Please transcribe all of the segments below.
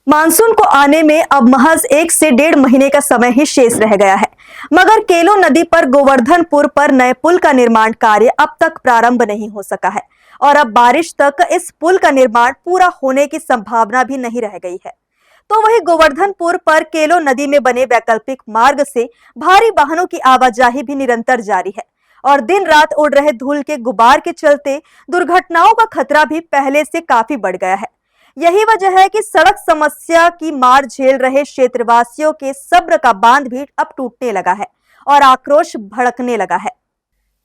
Monsoon को आने में अब महज 1 से 1.5 महीने का समय ही शेष रह गया है, मगर केलो नदी पर गोवर्धनपुर पर नए पुल का निर्माण कार्य अब तक प्रारंभ नहीं हो सका है और अब बारिश तक इस पुल का निर्माण पूरा होने की संभावना भी नहीं रह गई है। तो वहीं गोवर्धनपुर पर केलो नदी में बने वैकल्पिक मार्ग से भारी वाहनों की आवाजाही भी निरंतर जारी है और दिन रात उड़ रहे धूल के गुबार के चलते दुर्घटनाओं का खतरा भी पहले से काफी बढ़ गया है। यही वजह है कि सड़क समस्या की मार झेल रहे क्षेत्रवासियों के सब्र का बांध भी अब टूटने लगा है और आक्रोश भड़कने लगा है।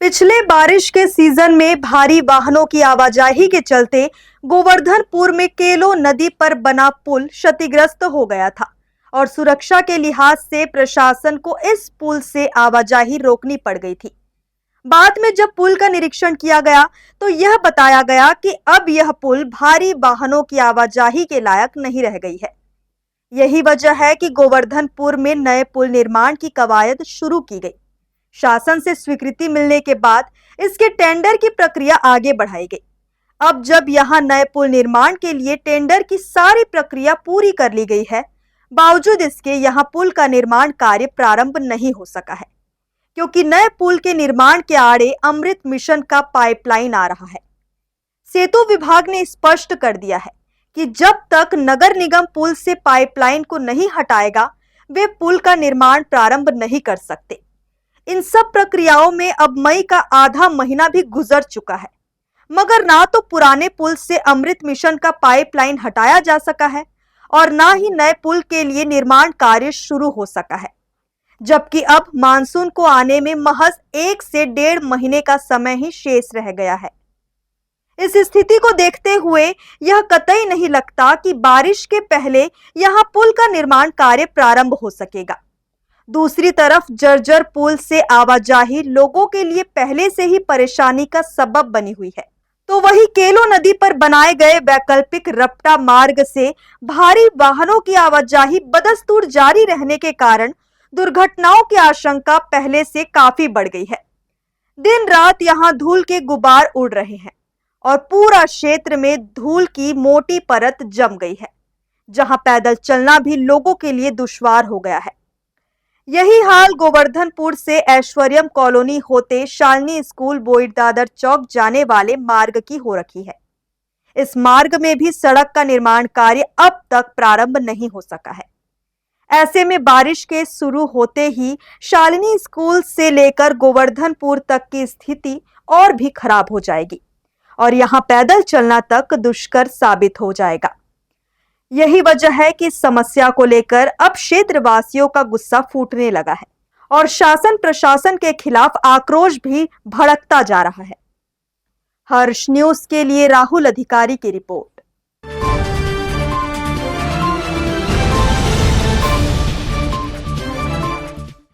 पिछले बारिश के सीजन में भारी वाहनों की आवाजाही के चलते गोवर्धनपुर में केलो नदी पर बना पुल क्षतिग्रस्त हो गया था और सुरक्षा के लिहाज से प्रशासन को इस पुल से आवाजाही रोकनी पड़ गई थी। बाद में जब पुल का निरीक्षण किया गया तो यह बताया गया कि अब यह पुल भारी वाहनों की आवाजाही के लायक नहीं रह गई है। यही वजह है कि गोवर्धनपुर में नए पुल निर्माण की कवायद शुरू की गई। शासन से स्वीकृति मिलने के बाद इसके टेंडर की प्रक्रिया आगे बढ़ाई गई। अब जब यहां नए पुल निर्माण के लिए टेंडर की सारी प्रक्रिया पूरी कर ली गई है, बावजूद इसके यहां पुल का निर्माण कार्य प्रारंभ नहीं हो सका है, क्योंकि नए पुल के निर्माण के आड़े अमृत मिशन का पाइपलाइन आ रहा है। सेतु विभाग ने स्पष्ट कर दिया है कि जब तक नगर निगम पुल से पाइपलाइन को नहीं हटाएगा, वे पुल का निर्माण प्रारंभ नहीं कर सकते। इन सब प्रक्रियाओं में अब मई का आधा महीना भी गुजर चुका है, मगर ना तो पुराने पुल से अमृत मिशन का पाइपलाइन हटाया जा सका है और ना ही नए पुल के लिए निर्माण कार्य शुरू हो सका है, जबकि अब मानसून को आने में महज 1 से 1.5 महीने का समय ही शेष रह गया है। इस स्थिति को देखते हुए यह कतई नहीं लगता कि बारिश के पहले यहां पुल का निर्माण कार्य प्रारंभ हो सकेगा। दूसरी तरफ जर्जर पुल से आवाजाही लोगों के लिए पहले से ही परेशानी का सबब बनी हुई है, तो वही केलो नदी पर बनाए गए वैकल्पिक रपटा मार्ग से भारी वाहनों की आवाजाही बदस्तूर जारी रहने के कारण दुर्घटनाओं की आशंका पहले से काफी बढ़ गई है। दिन रात यहां धूल के गुबार उड़ रहे हैं और पूरा क्षेत्र में धूल की मोटी परत जम गई है, जहां पैदल चलना भी लोगों के लिए दुश्वार हो गया है। यही हाल गोवर्धनपुर से ऐश्वर्यम कॉलोनी होते शालिनी स्कूल बोईड दादर चौक जाने वाले मार्ग की हो रखी है। इस मार्ग में भी सड़क का निर्माण कार्य अब तक प्रारंभ नहीं हो सका है। ऐसे में बारिश के शुरू होते ही शालिनी स्कूल से लेकर गोवर्धनपुर तक की स्थिति और भी खराब हो जाएगी और यहां पैदल चलना तक दुष्कर साबित हो जाएगा। यही वजह है कि इस समस्या को लेकर अब क्षेत्रवासियों का गुस्सा फूटने लगा है और शासन प्रशासन के खिलाफ आक्रोश भी भड़कता जा रहा है। हर्ष न्यूज के लिए राहुल अधिकारी की रिपोर्ट।